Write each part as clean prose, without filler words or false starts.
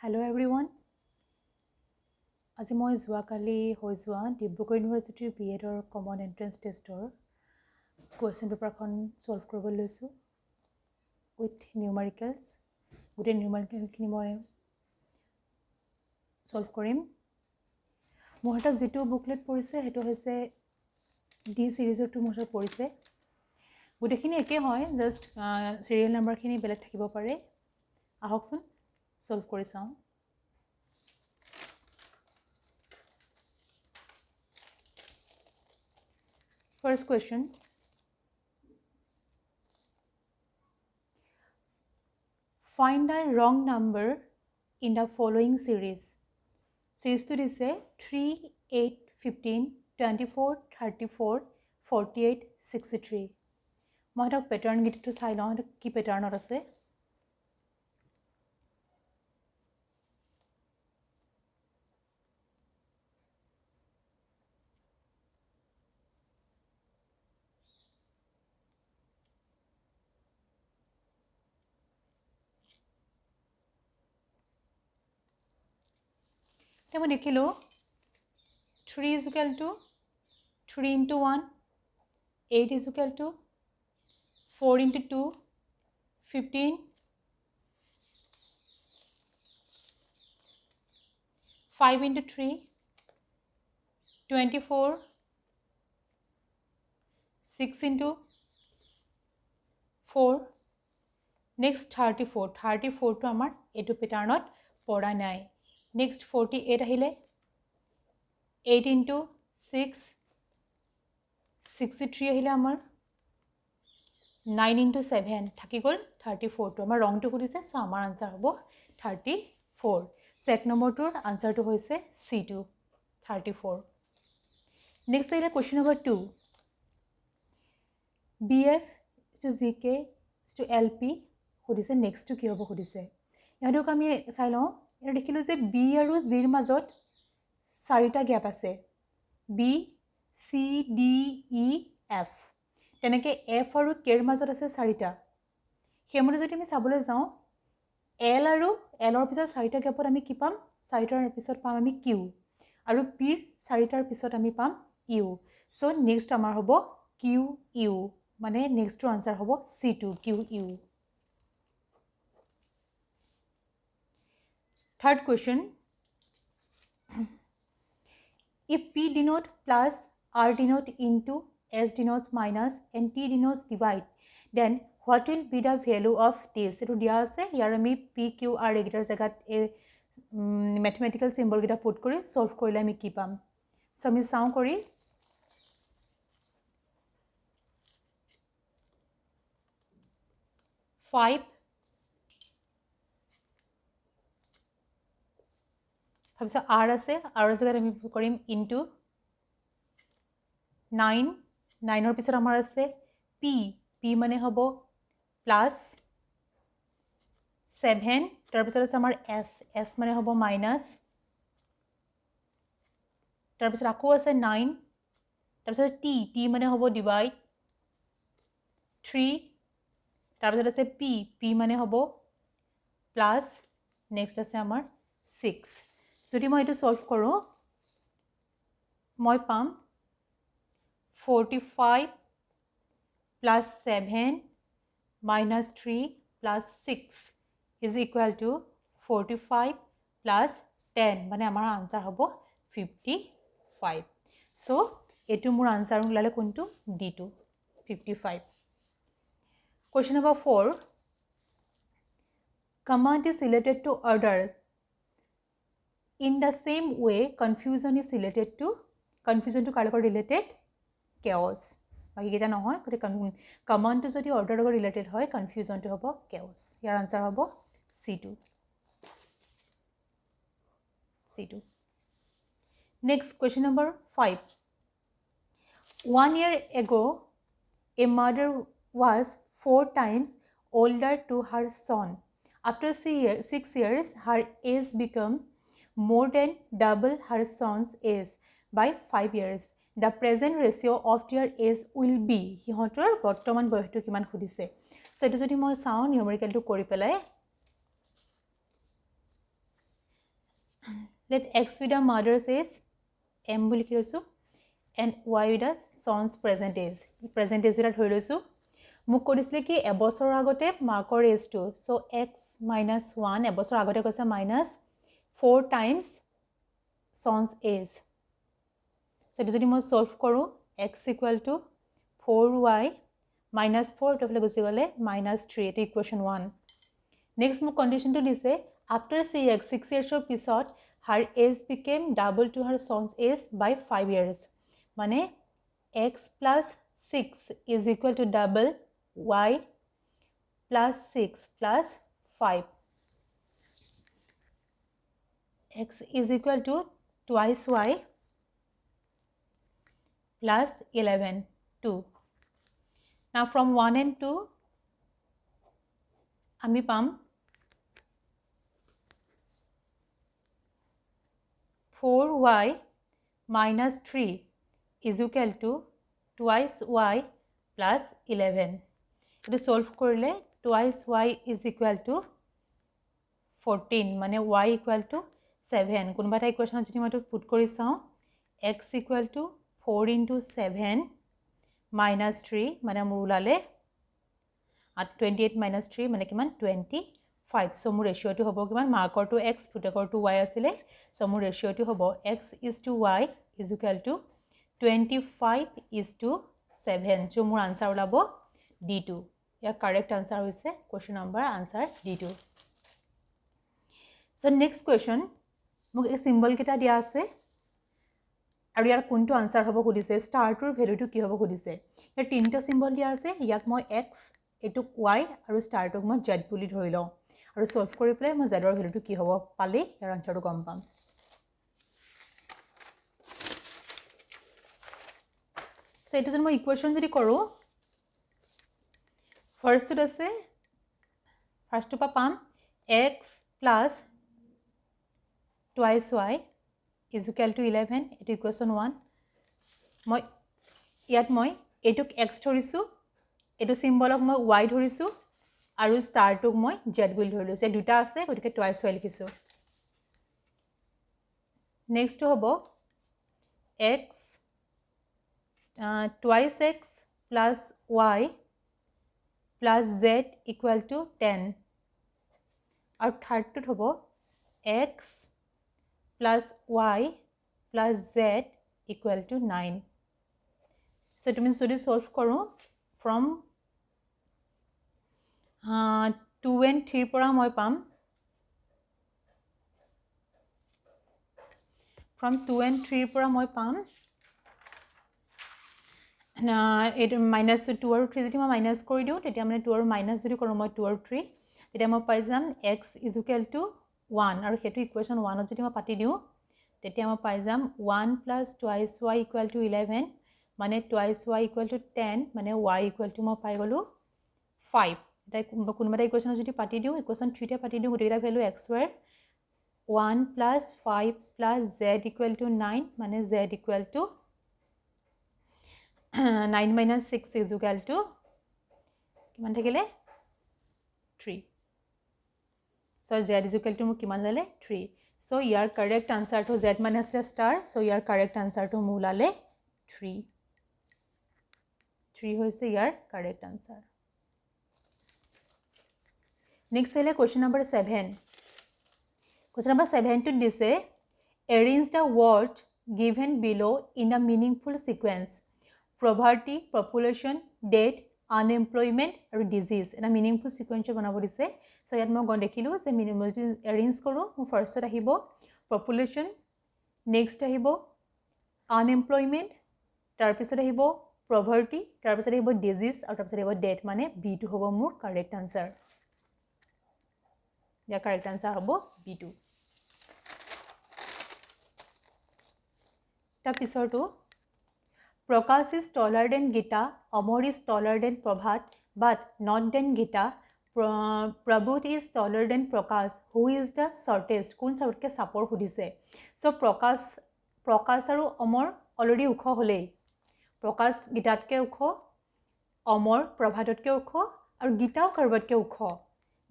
Hello everyone. আজি মই যোৱাকালি হৈ যোৱা ডিব্ৰুগড় ইউনিভাৰ্চিটিৰ BEdৰ কমন এন্ট্ৰেন্স টেষ্টৰ কুৱেশ্যন পেপাৰখন সলভ কৰিব লৈছোঁ উইথ নিউমেৰিকেলছ গোটেই নিউমেৰিকেলখিনি মই সলভ কৰিম মোৰ হাতত যিটো বুকলেট পৰিছে সেইটো হৈছে ডি সিৰিজৰটো মোৰ হাতত পৰিছে গোটেইখিনি একে হয় জাষ্ট সিৰিয়েল নাম্বাৰখিনি বেলেগ থাকিব পাৰে আহকচোন সলভ কৰি চাওঁ First question. Find the wrong number in the following series. Series to this 3, 8, 15, 24, 34, 48, 63. মই এটা pattern গিটো চাই লওঁ কি patternত আছে মই দেখিলো 3 is equal to 3 into 1 8 is equal to 4 into 2 15 5 into 3 24 6 into 4 next 34 to amar etu patternot pora nai next 48 ahile 8 into 6 63 ahile amar 9 into 7 thaki gol 34 to amar wrong to khudise so amar answer hobo 34 so ek number tur answer to hoise C2 34 next ahile question number 2 BF is to ZK is to LP khudise next to ki hobo khudise ইহতক আমি চাই লওঁ এটা দেখিলো যে B আৰু Z ৰ মাজত চাৰিটা গ্যাপ আছে B C D E F তেনেকে F আৰু K ৰ মাজত আছে চাৰিটা হেমনে যদি আমি চাবলৈ যাওঁ L আৰু L ৰ পিছত চাৰিটা গ্যাপত আমি কি পাম চাৰিটাৰ পিছত পাম আমি Q আৰু P ৰ চাৰিটাৰ পিছত আমি পাম U সো নেক্সট আমাৰ হ'ব QU মানে নেক্সট আনসাৰ হ'ব C2 QU Third question. If P denote plus R denote into S denotes minus and T denotes divide, then what will be the value of this? Etu dia ase yar ami P Q R egitar jagat mathematical symbol gita put kori solve korile ami ki pam. So ami saw kori 5 ভাবিছো R আছে R জায়গাত আমি কৰিম into 9 9 ৰ পিছত আমাৰ আছে P P মানে হ'ব plus 7 তাৰ পিছত আছে আমাৰ S S মানে হ'ব minus তাৰ পিছত আকৌ আছে 9 তাৰ পিছত T T মানে হ'ব divide 3 তাৰ পিছত আছে P P মানে হ'ব plus next আছে আমাৰ 6 যদি মই এটো সলভ কৰো মই পাম 45 plus 7 minus 3 plus 6 is equal to 45 plus 10 মানে আমাৰ আনসাৰ হ'ব 55 so এটো মোৰ আনসাৰ ওলালে কোনটো D2 55 question number 4 command is related to order in the same way confusion is related to কাৰ লগত related chaos বাকি কেটা নহয় কতে command to যদি order লগত related হয় confusion to হ'ব chaos ইয়াৰ আনসাৰ হ'ব C2 next question number 5 1 year ago a mother was 4 times older to her son after 6 years her age became more than double her son's age by 5 years. The present ratio of their age will be. হিহঁতৰ বৰ্তমান বয়সটো কিমান খুদিছে so এটো যদি মই চাও নিউমেৰিকেলটো কৰি পেলাই let x with the mother's age m বুলি কি লৈছো and y with the son's present age এটা ধৰি লৈছো মোক কৈ দিছিলে কি এবছৰৰ আগতে মাৰ্কৰ এজটো সো x - 1 এবছৰ আগতে কৈছে -4 times son's age সো এটো যদি মই সলভ কৰো x = 4y - 4 তো ফলে গুছি গলে -3 এটো ইকুৱেশ্যন 1 নেক্সট মোক কন্ডিশনটো দিছে after 6 years or pisot her age became double to her son's age by 5 years মানে x plus 6 is equal to double y plus 6 plus 5 x is equal to twice y plus 11 2 now from 1 and 2 আমি পাম 4y minus 3 is equal to twice y plus 11. It is solve korle twice y is equal to 14 mane y equal to 7. Kunba ta equation jodi moi to put kori sao x equal to 4 into 7 minus 3 mane mur ulale at 28 minus 3 mane kiman 25 so mur ratio to hobo kiman marker to x putakor to y asile so mur ratio to hobo x is to y is equal to 25:7 so mur answer ulabo D2 your correct answer hoise question number answer D2 so next question muk a symbol kita dia ase aru yar kuntu answer hobo khudise star tur value to ki hobo khudise ya tinta symbol dia ase yak moi x etuk y aru star tok moi z buli dhori lo aru solve kori pele moi z or value to ki hobo pale yar answer to gom pam so etu jon moi equation jodi koru first to ase first to pam x plus twice y is equal to 11 etu equation 1 moi yat moi etuk x dhorisu etu symbol ok moi y dhorisu aru star tok moi z buli dhorilu se duta ase gotike twice y likhisu next to hobo x twice x plus y plus z equal to 10 aru third to hobo x plus y plus z equal to 9 so it means to solve koru from 2 and 3 pora moi pam from 2 and 3 pora moi pam it minus 2 or 3 jodi ma minus kori diu tetia mane 2 or minus jodi koru moi 2 or 3 tetia ma pai jam x is equal to 1 aru hetu equation 1 jodi ma pati diu tetia ma pai jam 1 plus twice y equal to 11 mane twice y equal to 10 mane y equal to ma pai golu 5 eta kunba equation jodi pati diu equation 3 te pati diu goteka value x square 1 plus 5 plus z equal to 9 mane z equal to 9 minus 6 is equal to kiman thakile 3 so z is equal to mu kiman lale 3 so your correct answer to z minus star so your correct answer to mu lale 3 hoise your correct answer next hele question number 7 question number 7 to this arrange the word given below in a meaningful sequence poverty population death unemployment or disease in a meaningful sequence banabo dise so yat mo gon dekhilu se minimum arrange koru mo first ta ahibo population next ahibo unemployment tar pisot ahibo poverty tar pisot ahibo disease aru tar pisot ahibo death mane b to hobo mur correct answer ya correct answer hobo b2 ta pisot to Prakash is taller than Gita, Amor is taller than Prabhat, but not than Gita. Prabhut is taller than Prakash. Who is the shortest? Kun sabke support hudise. So Prakash aru Amor already ukho hole. Prakash Gitat ke ukho, Amor Prabhatot ke ukho, aru Gita karbat ke ukho.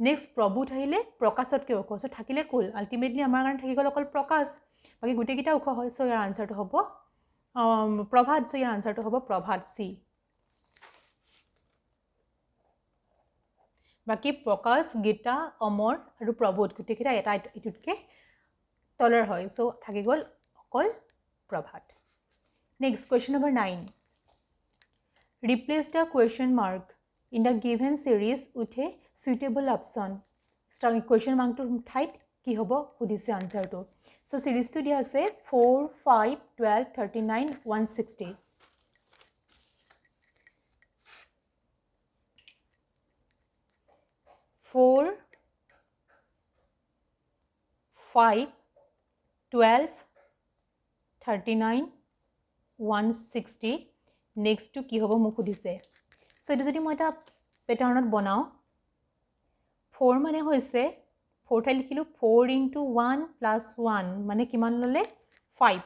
Next প্ৰভূত আহিলে প্ৰকাশতকৈ ওখ চ' থাকিলে কুল ultimately আমাৰ কাৰণে থাকি গ'ল অকল প্ৰকাশ বাকী গোটেইকেইটা ওখ হয় চ' ইয়াৰ আনচাৰটো হ'ব প্ৰভাত চ' ইয়াৰ আনচাৰটো হ'ব প্ৰভাত চি বাকী প্ৰকাশ গীতা অমৰ আৰু প্ৰভূত গোটেইকেইটা এটা ইটোতকৈ তলৰ হয় চ' থাকি গ'ল অকল Prabhat next question number 9 replace the question mark in the given series with a suitable option starting question mark to ঠাইত কি হ'ব সুধিছে আনসাৰটো সো সিরিজটো দিয়া আছে 4 5 12 39 160 4 5 12 39 160 next to কি হ'ব মোক সুধিছে সো এটা যদি মই এটা প্যাটাৰ্নত বনাও 4 মানে হৈছে 4 টা লিখিলো 4 into 1 plus 1 মানে কিমান ললে 5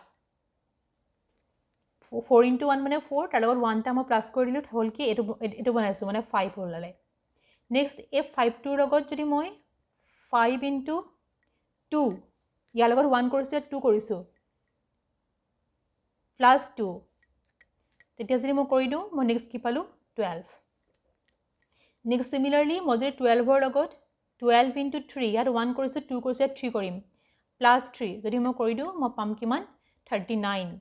4 into 1 মানে 4 তাৰ লগত 1 টা মই প্লাস কৰি দিলো হল কি এটো বনাইছো মানে 5 হললে নেক্সট এই 5 টোৰ লগত যদি মই 5 into 2 ইয়াৰ লগত 1 কৰিছো 2 কৰিছো plus 2 তেতিয়া যদি মই কৰি দিও মই নেক্সট কি পালো 12 next similarly মই যদি 12 ৰ লগত 12 into 3 ইয়াত 1 কৰিছো 2 কৰিছো 3 কৰিম plus 3 যদি মই কৰি দিও মই পাম কিমান 39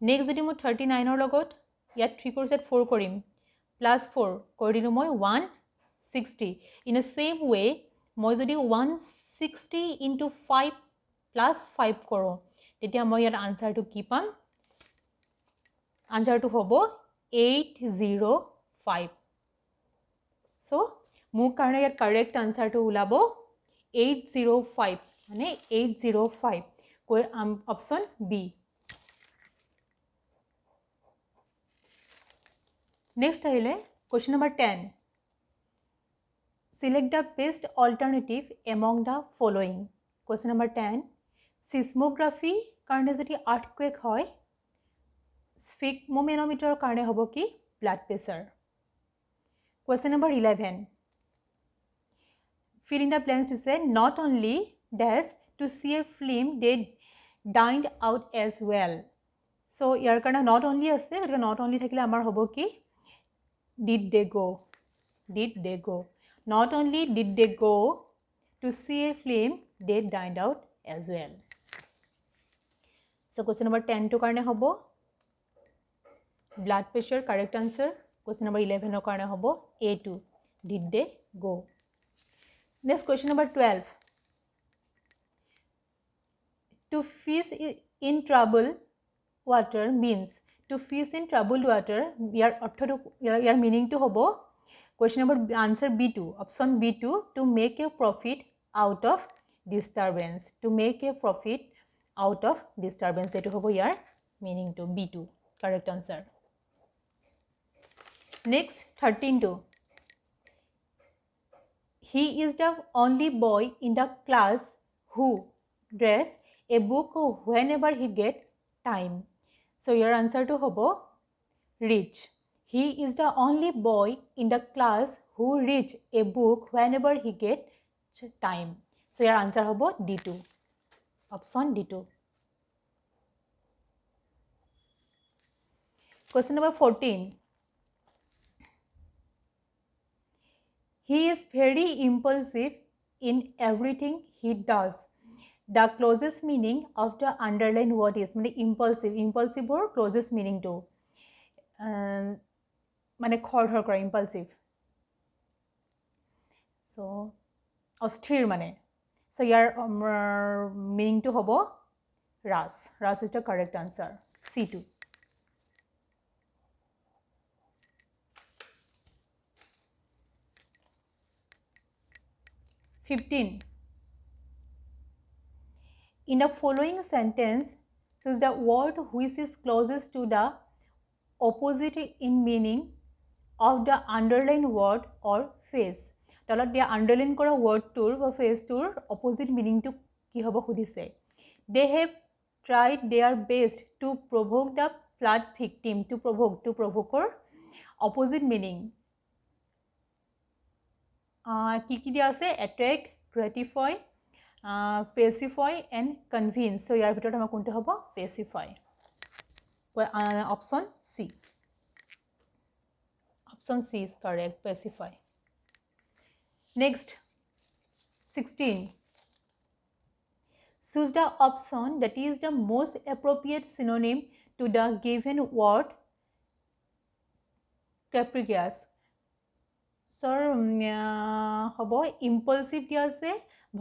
next যদি মই 39 ৰ লগত ইয়াত 3 কৰিছো 4 কৰিম plus 4 কৰি দিলো মই 160 in the same way মই যদি 160 into 5 plus 5 কৰো তেতিয়া মই ইয়াত আনসাৰটো কি পাম আনসাৰটো হ'ব 805 So, মোৰ কাৰণে ইয়াত correct answer to ওলাব 805 মানে 805 কৈ option B next আহিলে question number 10 select the best alternative among the following question number 10 seismography কাৰণে যদি earthquake হয় sphygmomanometer কাৰণে হ'ব কি blood pressure Question number 11. Fill in the blanks to say not only dash to see a film they dined out as well. So ইয়াৰ কাৰণে not only আছে গতিকে not only থাকিলে আমাৰ হ'ব কি did they go not only did they go to see a film they dined out as well. So question number 10 to কাৰণে হ'ব blood pressure correct answer Question number 11 ৰ কাৰণে হ'ব A2 did they go Next question number 12 To fish in troubled water means to fish in troubled water ইয়াৰ অৰ্থটো ইয়াৰ meaning to হ'ব question number answer B2 option B2 to make a profit out of disturbance to make a profit out of disturbance এটো হ'ব ইয়াৰ meaning to B2 correct answer Next, 13 He is the only boy in the class who reads a book whenever he get time. So your answer to hobo reach. He is the only boy in the class who reads a book whenever he get time. So your answer hobo D2. Option D2. Question number 14. He is very impulsive in everything he does. The closest meaning of the underlined word is মানে impulsive. Impulsive or closest meaning to মানে খৰধৰ কৰা impulsive. So অস্থিৰ মানে. So year meaning to হ'ব ras. Ras is the correct answer. C2. In the following sentence, choose the word which is closest to the opposite in meaning of the underlined word or phrase. Talat dia underline kora word tour or phrase tour opposite meaning to ki hobo khudise. They have tried their best to provoke the flood victim to provoke or opposite meaning. কি দিয়া আছে attract gratify pacify and convince so ইয়াৰ ভিতৰত আমাৰ কোনটো হ'ব pacify option C is correct pacify next 16 choose the option that is the most appropriate synonym to the given word capricious sir হ'ব impulsive দিয়া আছে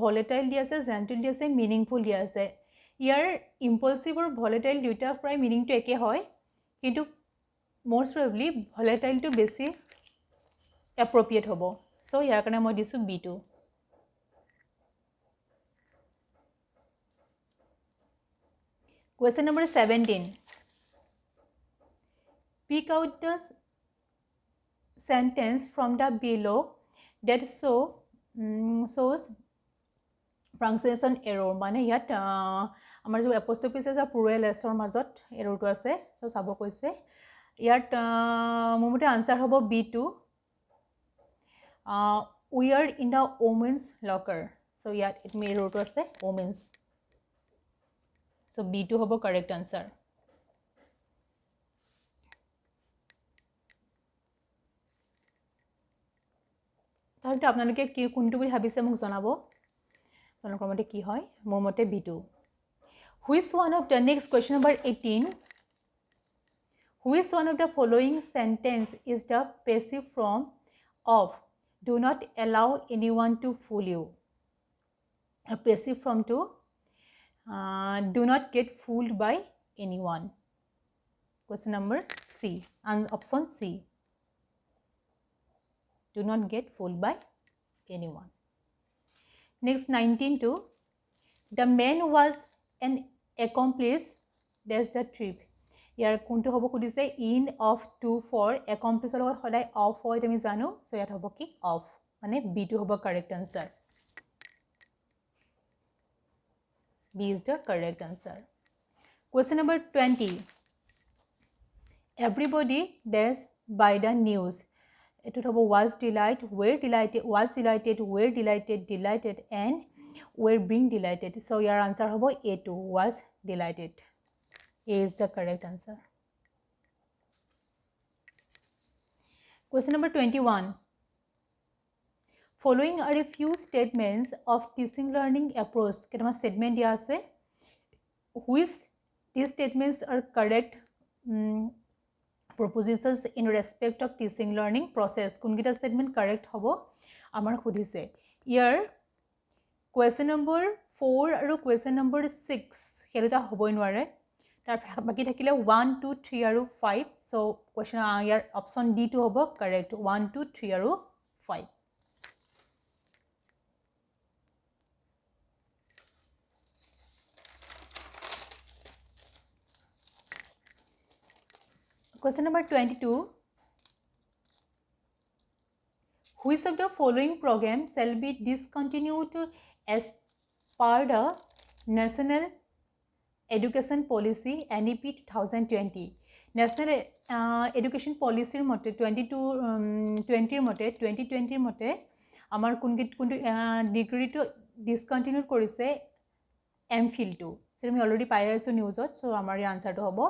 volatile দিয়া আছে gentle দিয়া আছে meaningful দিয়া আছে ইয়াৰ impulsive আৰু volatile দুইটা প্ৰায় meaning টো একে হয় কিন্তু most probably volatile টো বেছি appropriate হ'ব so ইয়াৰ কাৰণে মই দিছো B2 question number 17 pick out the sentence from the below that shows punctuation error মানে ইয়াত আমাৰ যে apostrophe আছে plural sৰ মাজত error টো আছে সো চাব কৈছে ইয়াত মোৰ মতে আনসাৰ হ'ব B2 we are in the women's locker so ইয়াত it may error টো আছে women's so B2 হ'ব correct answer তাহলে আপোনালোকে কি কোনটো বুলি ভাবিছে মোক জনাব আপোনালোকৰ মতে কি হয় মোৰ মতে B2 which one of the next question number 18 which one of the following sentence is the passive form of do not allow anyone to fool you a passive form to do not get fooled by anyone question number C and option C do not get fooled by anyone next 19 to the man was an accomplice that's the trip ইয়াৰ কোনটো হ'ব খুদিছে in of to for accomplice লগত সদায় of হয় তুমি জানো so ইয়াত হ'ব কি of মানে B2 হ'ব correct answer B is the correct answer question number 20 everybody does by the news it would have was delighted were delighted and were being delighted so your answer hobo A2 was delighted A is the correct answer question number 21 following are a few statements of teaching learning approach ketama statement dia ase which these statements are correct propositions in respect of teaching learning process kungita statement correct hobo amar khudise here question number 4 aru question number 6 heruta hoboi nware tar baki thakile 1 2 3 aru 5 so question here option D2 hobo correct 1 2 3 aru 5 question number 22 which of the following program shall be discontinued as per the national education policy NEP 2020 national education policy mote 20 mote 2020 mote amar kuntu degree to discontinue korise MPhil 2 so me already pai aso news so amar answer to hobo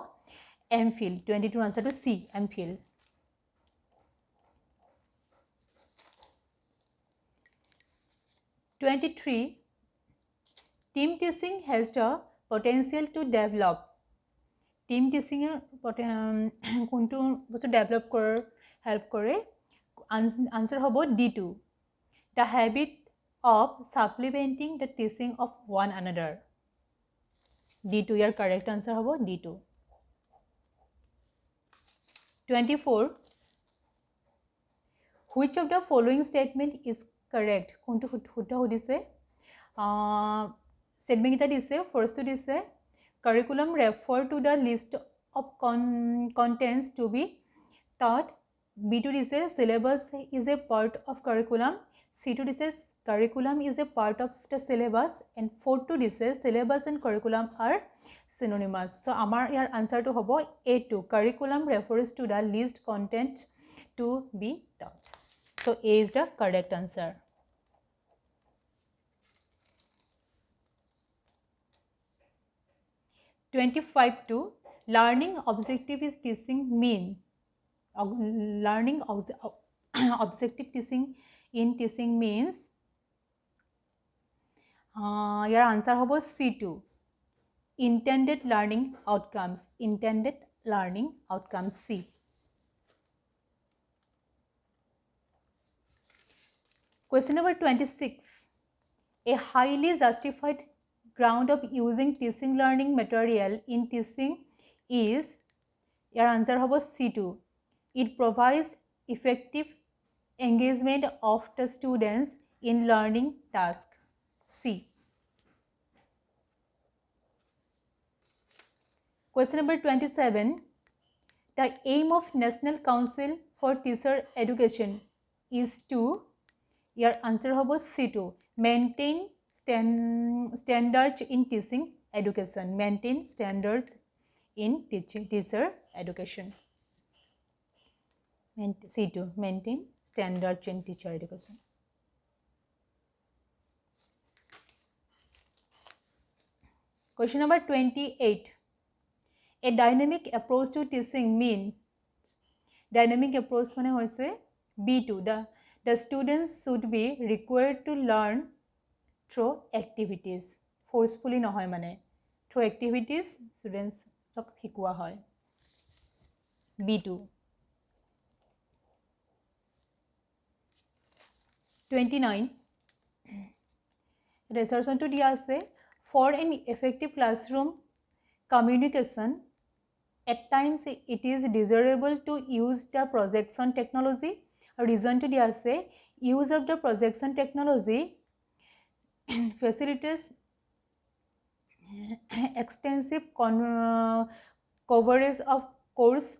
MPhil 22 answer to C MPhil 23 team teaching has the potential to develop team teaching kuntu bostu develop kor help kore answer hobo D2 the habit of supplementing the teaching of one another D2 your correct answer hobo D2 24 which of the following statement is correct kuntu hutta hodise statement kita dise first to dise curriculum refer to the list of contents to be taught B2 dise syllabus is a part of curriculum C2 dise curriculum is a part of the syllabus and 4 to dise syllabus and curriculum are synonymous so amar your answer to hobo A2 curriculum refers to the list content to be taught so A is the correct answer 25 to learning objective is teaching mean. Learning objective teaching in teaching means your answer hobo C2. Intended learning outcomes. Intended learning outcomes C. Question number 26. A highly justified ground of using teaching learning material in teaching is, your answer hobo C2. It provides effective engagement of the students in learning task. C. Question number 27. The aim of National Council for Teacher Education is to, your answer hobo C2. Maintain standards in teaching education. Maintain standards in teacher education. C2. Maintain standards in teacher education. Question number 28. A dynamic approach to teaching means, dynamic approach mane hoise B2. The students should be required to learn through activities. Forcefully nohoy mane. Through activities students sok hikua hoy. B2. 29. Research on to dia ase, for an effective classroom communication, at times it is desirable to use the projection technology. A reason to dia ase, use of the projection technology facilitates extensive coverage of course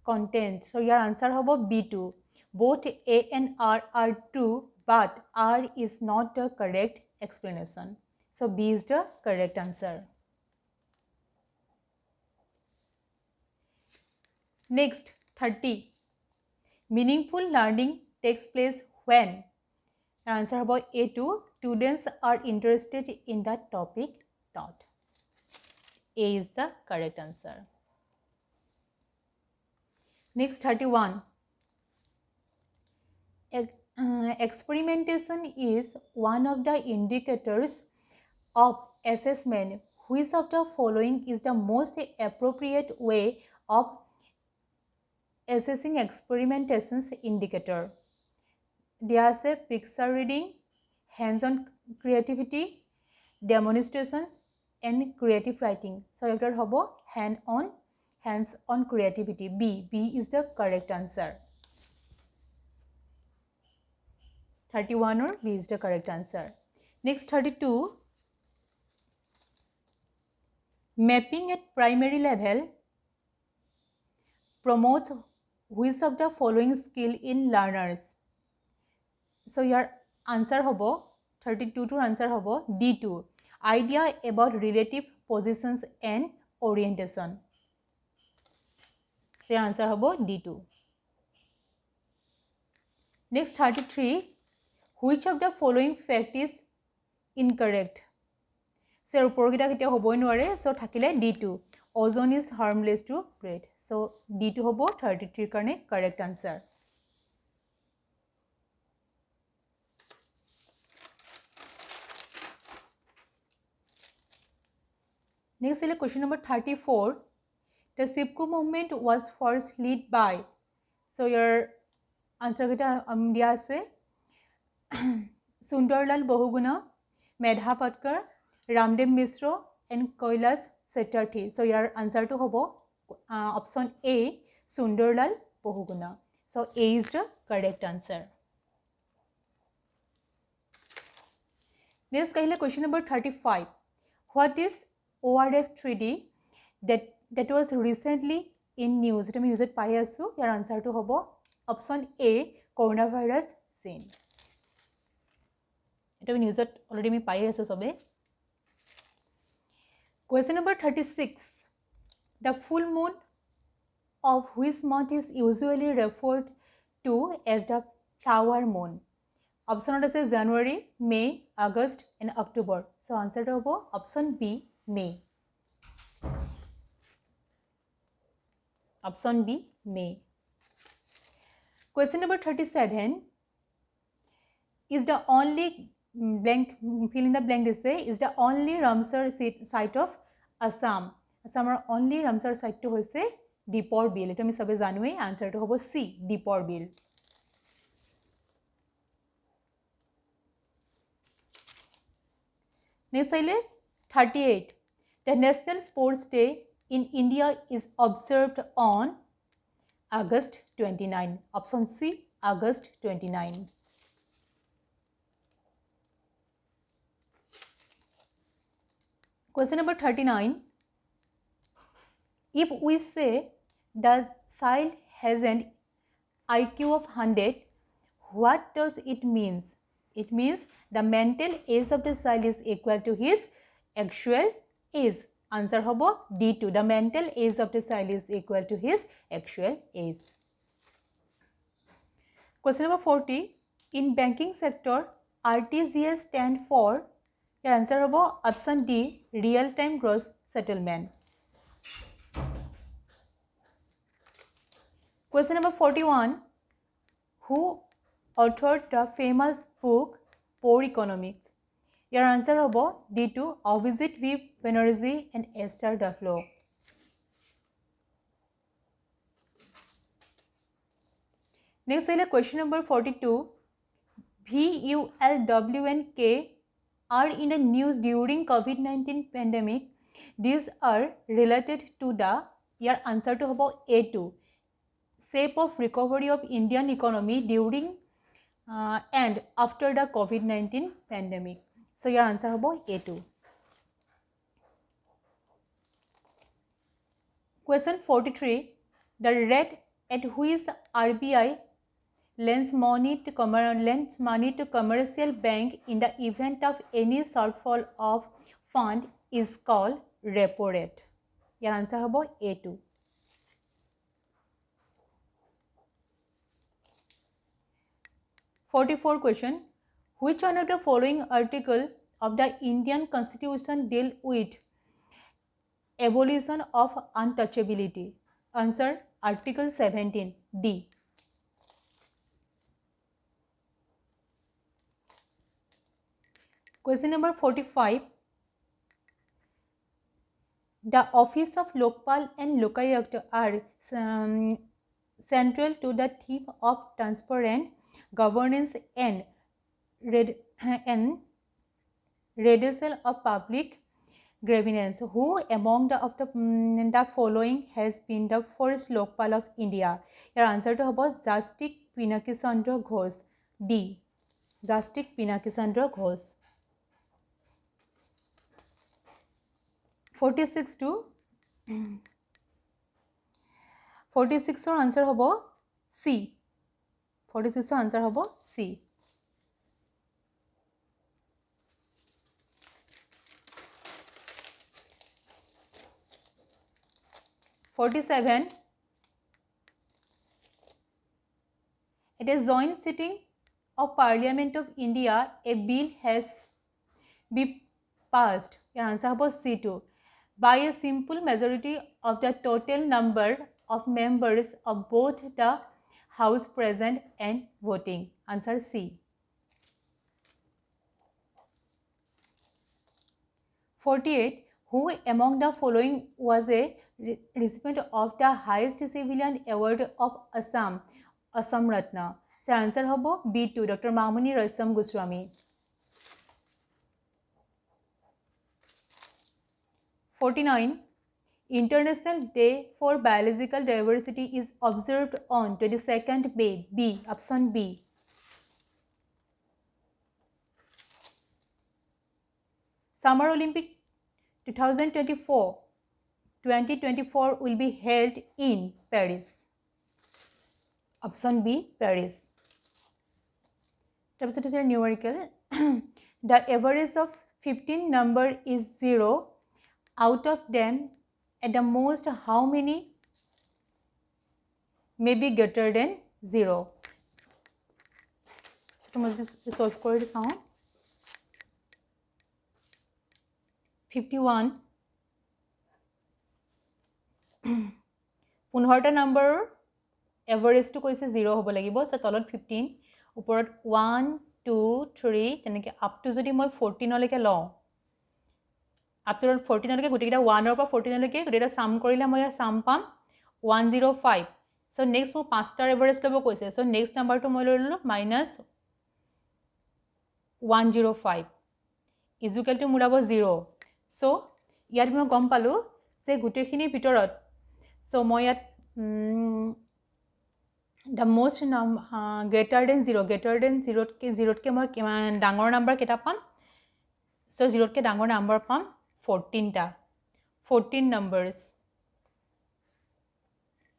content. So your answer hobo B2. Both A and R are true, but R is not the correct explanation. So B is the correct answer. Next, 30. Meaningful learning takes place when? Answer about A2. Students are interested in the topic taught. A is the correct answer. Next, 31. Experimentation is one of the indicators of assessment. Which of the following is the most appropriate way of assessing experimentation's indicator? There is a picture reading, hands-on creativity, demonstrations, and creative writing. So after hobo hands-on creativity. B is the correct answer. 31 or B is the correct answer. Next, 32. Mapping at primary level promotes which of the following skill in learners? So your answer hobo 32 to answer hobo D2. Idea about relative positions and orientation. So your answer hobo D2. Next, 33. Which of the following fact is incorrect? So upor kita ketia hoboi nware, so thakile D2. Ozone is harmless to breathe. So D2 hobo 33 karone correct answer. Next is question number 34. The Sipku movement was first led by. So your answer kita dia ase Sundarlal Bahuguna, Medha Patkar, Ramdev Misro, and Kailash Satyarthi. So your answer to hobo option A, Sundarlal Bahuguna. So A is the correct answer. Next question number 35. What is ORF 3D that was recently in news? It use it pai asu. Your answer to hobo option A, coronavirus scene. It we use it already me pai asu sobe. Question number 36. The full moon of which month is usually referred to as the flower moon? Option is January, May, August, and October. So answer to option B, May. Option B, May. Question number 37 is the only blank, fill in the blank they say, is the only Ramsar site of Assam. Assamar only Ramsar site to hoise Deepor Bill. Eto ami sabe janue answer to hobo C, Deepor Bill. Next aile 38. The National Sports Day in India is observed on August 29. Option C, August 29. Question number 39. If we say the child has an IQ of 100, what does it mean? It means the mental age of the child is equal to his actual age. Answer hobo D2. The mental age of the child is equal to his actual age. Question number 40. In banking sector, RTGS stand for, your answer hobo option D, real time gross settlement. Question number 41. Who authored the famous book Poor Economics? Your answer hobo D2, Abhijit V. Banerjee and Esther Duflo. Next question number 42. VUL, W and K are in the news during COVID-19 pandemic. These are related to the, your answer to hobo A2, shape of recovery of Indian economy during and after the COVID-19 pandemic. So your answer hobo A2. Question 43. The rate at which RBI lends money to commercial bank in the event of any shortfall of fund is called repo rate. Your answer hobo A2. (44) question. Which one of the following article of the Indian Constitution deal with abolition of untouchability? Answer Article 17, D. Question number 45. The office of Lokpal and Lokayukt are central to the theme of transparent governance and redressal of public grievance. Who among the following has been the first Lokpal of India? Your answer to was Justice Pinaki Chandra Ghosh. D. Justice Pinaki Chandra Ghosh. 46 to 46 or answer hobo C. 46 or answer hobo C. (47) At a joint sitting of Parliament of India, a bill has been passed. Your answer was C2. By a simple majority of the total number of members of both the House present and voting. Answer C. 48. Who among the following was a recipient of the highest civilian award of Assam, Assam Ratna? So answer hobo B2, Dr. Mamuni Rasam Goswami. 49. International Day for Biological Diversity is observed on 22nd May. B. Option B. Summer Olympic 2024 will be held in Paris. Option B, Paris. তাৰপিছত হৈছে numerical. The average of 15 number is 0. Out of them, at the most, how many may be greater than 0? So, to solve for this sound. 51, 15টা নাম্বাৰৰ এভাৰেজটো কৈছে 0 হ'ব লাগিব so তলত 15 ওপৰত 1 2 3 তেনেকৈ up to যদি মই 14 লৈকে লওঁ আপ টু 14 লৈকে গুটিকেইটা 1 ৰ পৰা 14 লৈকে গুটিকেইটা সাম কৰিলে মই ইয়াৰ সাম পাম 105 সো নেক্সট মই পাঁচটাৰ এভাৰেজ ল'ব কৈছে সো নেক্সট নাম্বাৰটো মই লৈ ললো -105 ইকুৱেল টু মোৰ হ'ব 0 সো ইয়াত মই গম পালো যে গুটেখিনিৰ ভিতৰত সো মই ইয়াত the most greater than 0 0 মই কিমান ডাঙৰ নাম্বাৰ কেটা পাম সো 0 কে ডাঙৰ নাম্বাৰ পাম 14 টা 14 numbers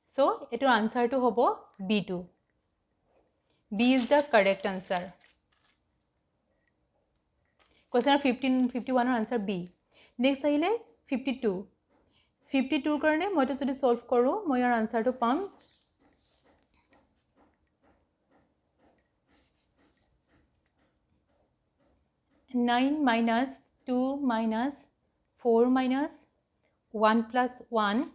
so এটো আনসাৰটো হ'ব B2 B is the correct answer question 51 ৰ answer B next আহিলে 52 52 কাৰণে মইটো যদি সলভ কৰো মই ইয়াৰ আনসাৰটো পাম 9 minus 2 minus 4 minus 1 plus 1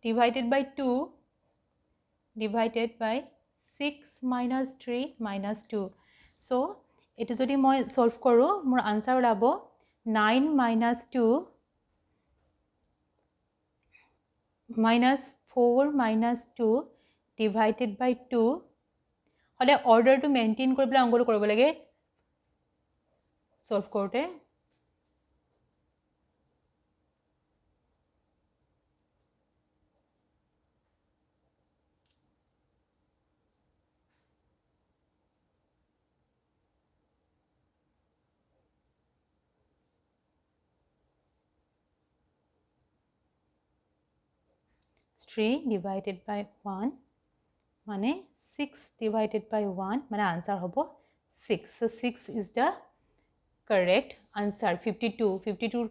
divided by 2 divided by 6 minus 3 minus 2 so এটো যদি মই সলভ কৰো মোৰ আনসাৰ ওলাব 9 minus 2 minus 4 minus 2 divided by 2 হলে অৰ্ডাৰটো মেইনটেইন কৰি পেলাই অংকটো কৰিব লাগে সলভ কৰোতে Three divided by 1 মানে 6 divided by 1 মানে answer hobo 6 so 6 is the correct answer 52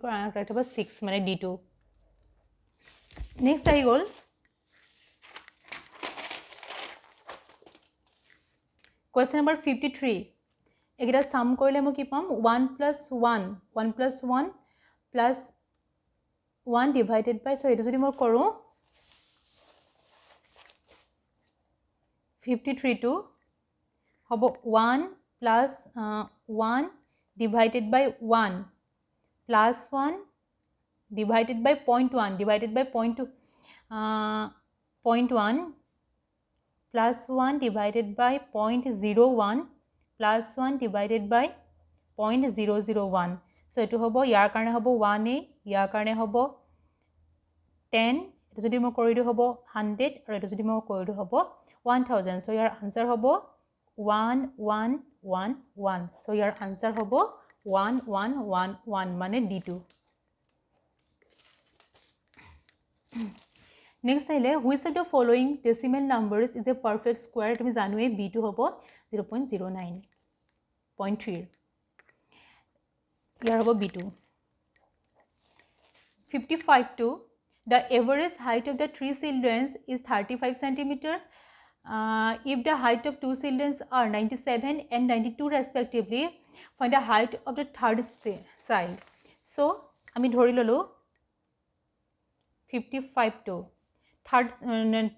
correct hobo 6 মানে D2 next I gol question number 53 egita sum korile mo ki pam 1 plus 1 plus 1 plus 1 divided by so etu jodi mo koru 53 to hobo 1 plus 1 divided by 1 plus 1 divided by 0.1 divided by 0.1 plus 1 divided by 0.01 plus 1 divided by 0.001 so etu hobo yar karone hobo 1 a yar karone hobo 10 etu jodi mo koridu hobo 100 aru etu jodi mo koridu hobo 1000 so your answer hobo 1111 so your answer hobo 1111 mane D2 next ahile which of the following decimal numbers is a perfect square tumi janue B2 hobo 0.09.3 here hobo B2 55 to the average height of the three children is 35 centimeter if the height of two children are 97 and 92 respectively find the height of the third child so ami dhori lolo 55 to third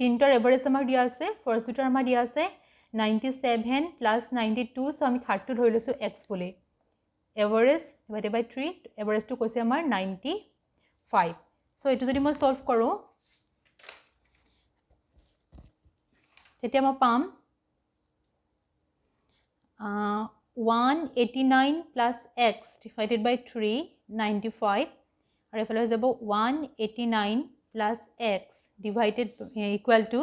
tintor average amar dia ase first tutor amar dia ase 97 plus 92 so ami third to dhori losu x bole average divided by 3 average to koise amar 95 so etu jodi moi solve koru তেতিয়া মই পাম 189 plus x divided by 3 95 আৰু এফালে হৈ যাব 189 plus x divided equal to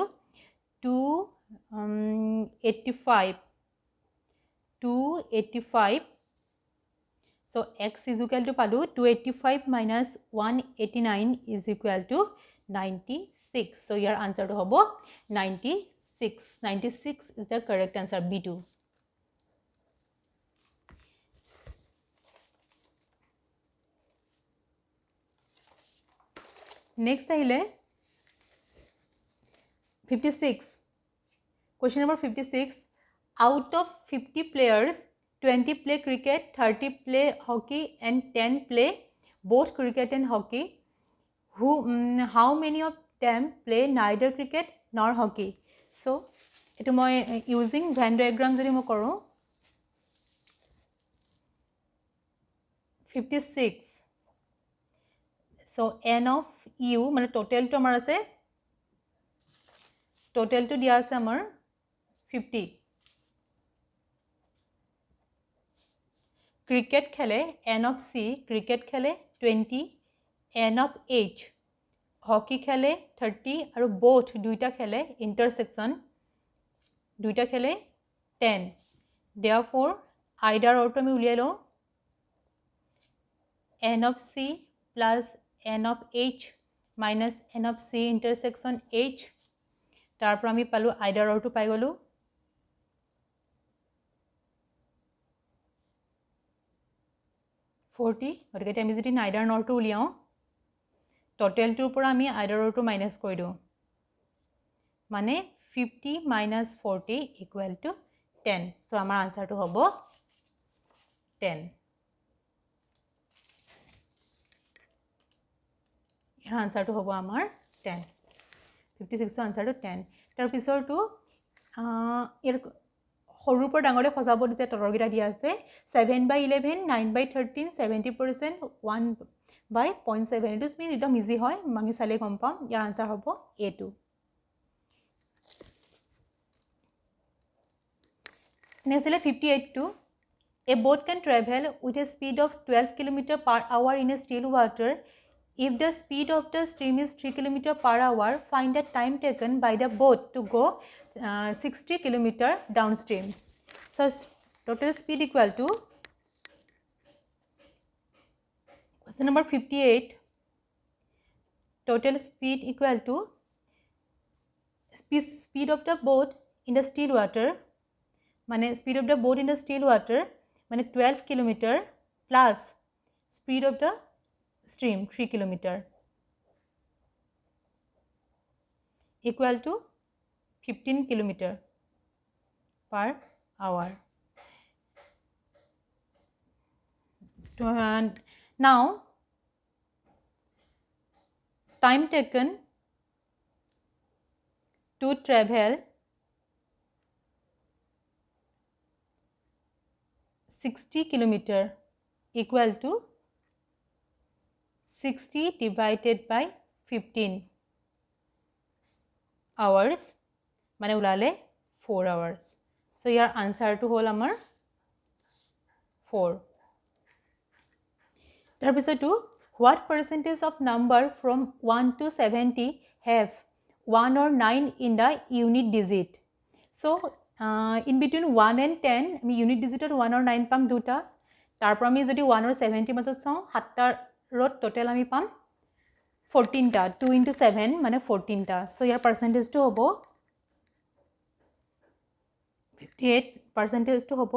285 so x is equal to palu 285 minus 189 is equal to 96 so your answer to hobo 96 is the correct answer B2 next ahile 56 question number 56 out of 50 players 20 play cricket 30 play hockey and 10 play both cricket and hockey. How many of them play neither cricket nor hockey? So etu moi using Venn diagram jodi moi koru 56. So n of u mane total to amar ase total to dia ase amar 50. Cricket khele n of c cricket khele 20 n of h hockey khele 30 aru both duita khele intersection duita khele 10. Therefore either or to ami uliyai lo n of c plus n of h minus n of c intersection h tar por ami palu either or to pai golu 40 গতিকে আমি যদি neither নৰটো উলিয়াও টোটেলটোৰ পৰা আমি আইডাৰটো minus কৰি দিওঁ মানে 50 minus 40 equal to 10 so আমাৰ আনসাৰটো হ'ব 10 ইয়াৰ আনসাৰটো হ'ব আমাৰ 10 56 আনসাৰটো 10 তাৰ পিছৰটো ইয়াৰ সৰুৰ পৰা ডাঙৰলৈ সজাব দিতে তলৰ গিটা দিয়া আছে 7/11 9/13 70% 1/0.7 ইট মিন এটা ইজি হয় আমি চালে গম পাম ইয়াৰ আনসাৰ হ'ব A2 next is 58 a boat can travel with a speed of 12 km/h in a still water if the speed of the stream is 3 km/h find the time taken by the boat to go 60 km downstream so total speed equal to question number 58 total speed equal to speed of the boat in the still water মানে speed of the boat in the still water মানে 12 km plus speed of the stream 3 km equal to 15 km/h and now time taken to travel 60 km equal to 60 divided by 15 hours মানে উলালে 4 hours so ইয়াৰ আনসাৰটো হল আমাৰ 4 তাৰ পিছতো what percentage of number from 1 to 70 have 1 or 9 in the unit digit so in between 1 and 10 আমি unit digit 1 or 9 পাম দুটা তাৰ পৰা আমি যদি 1 or 70 মাজত চাও সাতটা রোড টোটাল আমি পাম 14 টা 2 into 7 মানে 14 টা সো ইয়াৰ পার্সেন্টেজ টো হ'ব 58% টো হ'ব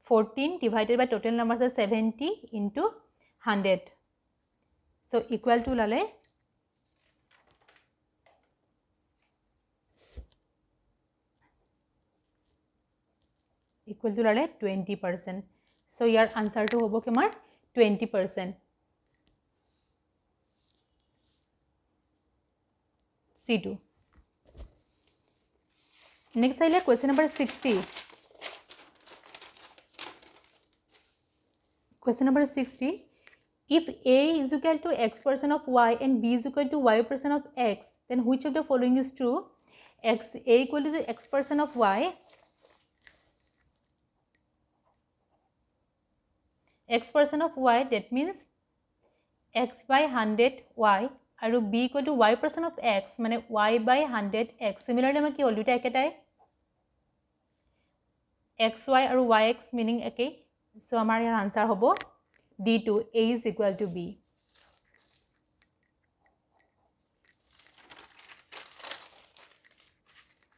14 divided by total numbers is 70 into 100 so equal to lale equal to lale 20% so your answer to hobo kemar 20% C2 next I question number 60 question number 60 if A is equal to x% of y and B is equal to y% of x then which of the following is true A equal to x% of y x% of y that means x by 100 y আৰু b equal to y% of x মানে y by 100 x similarly আমাৰ কি হল দুটা একেটাই xy আৰু yx meaning একে so আমাৰ ইয়াৰ answer হ'ব D2 A is equal to B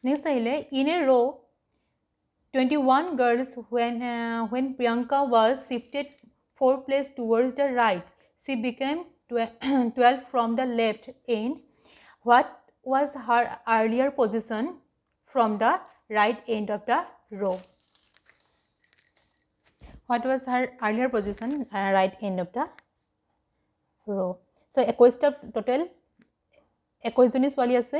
next ahile in a row 21 girls when Priyanka was shifted 4 place towards the right she became 12 from the left end what was her earlier position from the right end of the row What was her earlier position? Right end of the row. So 21টা total 21 জনী ছোৱালী আছে।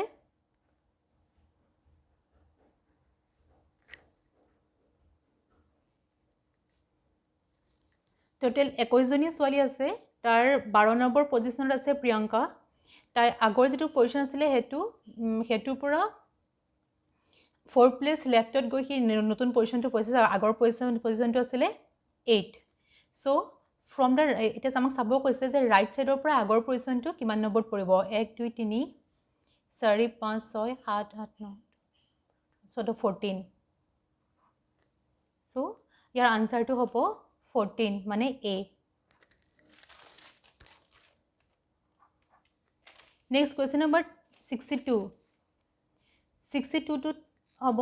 Total 21 জনী ছোৱালী আছে। তাৰ 12 number পজিশ্যনত আছে প্ৰিয়ংকা। তাই আগৰ যেটো পজিশ্যন আছিল হেতুৰ পৰা 4th প্লেস লেফটত গৈ হি নতুন পজিশ্যনটো পাইছে। আগৰ পজিশ্যনটো আছিল 8। সো ফ্ৰম দ্য এটা আমাক চাব কৈছে যে ৰাইট সাইডৰ পৰা আগৰ পজিশ্যনটো কিমান নম্বৰত পৰিব। 1 2 3 4 5 6 7 8 9 14। সো ইয়াৰ আনসাৰটো হ'ব 14 মানে A। Next question number 62. 62 to হ'ব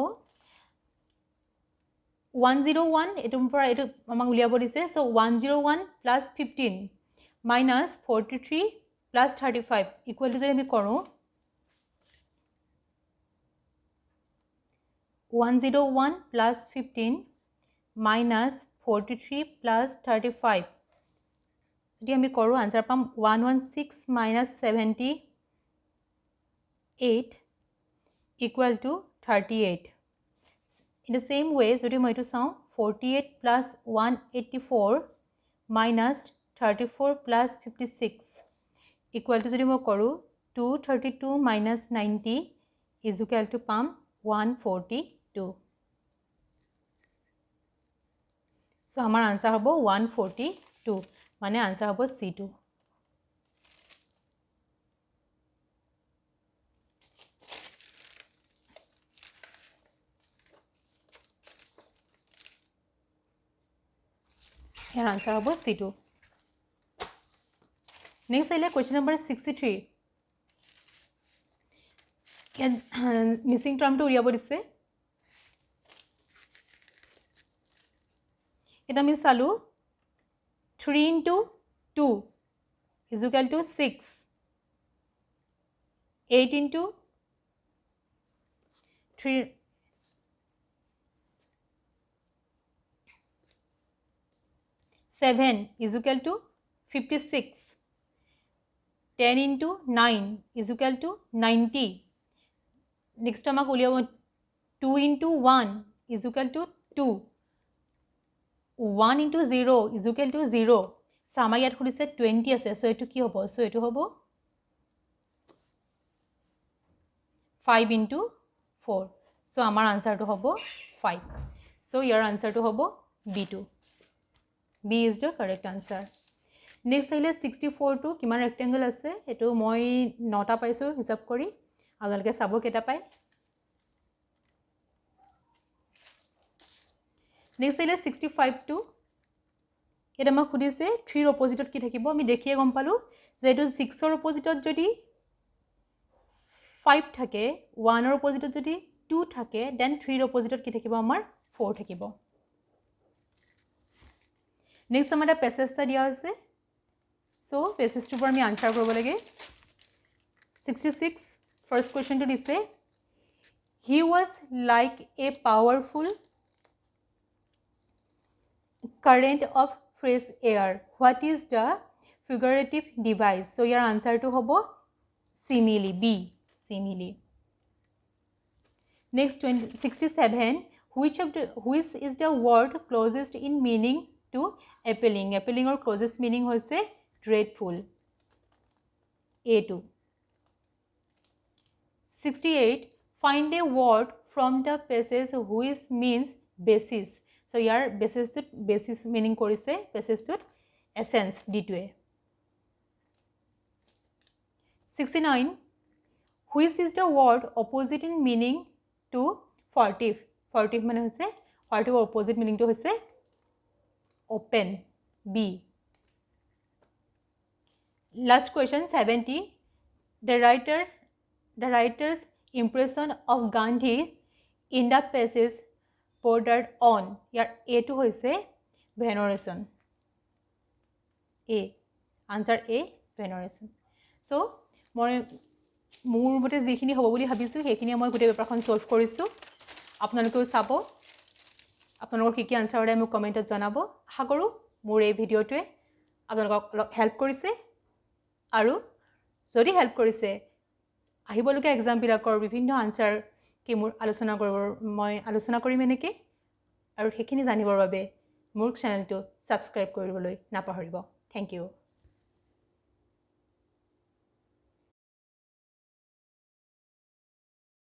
101 এটুৰ পৰা এটু আমাক উলিয়াব দিছে। So 101 plus 15 minus 43 plus 35 equal to যদি আমি কৰোঁ 101 plus 15 minus 43 plus 35 যদি আমি কৰোঁ আনসাৰ পাম 116 minus 78 equal to 38. In the same way, যদি মই এটো চাওঁ 48 plus 184 minus 34 plus 56 equal to যদি মই কৰোঁ 232 minus 90 is equal to পাম 142. So আমাৰ আনসাৰ হ'ব 142 মানে আনসাৰ হ'ব C2. Here answer হ'ব C2. Next আহিলে question number 63. Missing term to উলিয়াব দিছে। এটা আমি চালো 3 into 2 is equal to 6. 8 into 3 7 is equal to 56. 10 into 9 is equal to 90. Next আমাক উলিয়াব 2 into 1 is equal to 2. 1 into 0 is equal to 0. So আমাৰ ইয়াত খুলিছে 20 আছে। So এটো কি হ'ব? So এটো হ'ব 5 into 4. So আমাৰ আনসাৰটো হ'ব 5. So your answer to হ'ব B2. B is the correct answer. Next আহিলে 64 to কিমান rectangle আছে এটো মই 9টা পাইছো হিসাব কৰি আপোনালোকে চাব কেটা পায়। Next আহিলে 65 to এটা আমাক খুদিছে 3 ৰ অপোজিটত কি থাকিব আমি দেখিয়ে গম পালো যে এটো 6 ৰ অপোজিটত যদি 5 থাকে 1 ৰ অপোজিটত যদি 2 থাকে দেন 3 ৰ অপোজিটত কি থাকিব আমাৰ 4 থাকিব। নেক্সট আমাৰ পেছেজটা দিয়া আছে। সো পেছেজটোৰ পৰা আমি আনসাৰ কৰিব লাগে। 66 ফাৰ্স্ট কোৱেশ্চনটো দিছে he was like a powerful current of fresh air. What is the figurative device? So your answer to hobo simile. B simile. Next 67 which is the word closest in meaning to appealing? Appealing or closest meaning hoise dreadful. A2. 68 find a word from the passage which means basis. So your basis meaning korise passage to essence D2. 69 which is the word opposite in meaning to furtive? Furtive মানে হৈছে furtive opposite meaning to হৈছে open. B. Last question 70 the writer's impression of Gandhi in the passage bordered on. Your A to hoise veneration. A. Answer A veneration. So more মতে যিখিনি হ'ব বুলি ভাবিছো সেইখিনি মই গোটেই পেপাৰখন সলভ কৰিছো আপোনালোকেও চাব আপোনালোকৰ কি আনসাৰ ওলাই মোক কমেণ্টত জনাব আশা কৰোঁ মোৰ এই ভিডিঅ'টোৱে আপোনালোকক অলপ হেল্প কৰিছে আৰু যদি হেল্প কৰিছে আহিবলগীয়া এক্সামবিলাকৰ বিভিন্ন আনসাৰ কি মোৰ মই আলোচনা কৰিম এনেকৈ আৰু সেইখিনি জানিবৰ বাবে মোৰ চেনেলটো ছাবস্ক্ৰাইব কৰিবলৈ নাপাহৰিব থেংক ইউ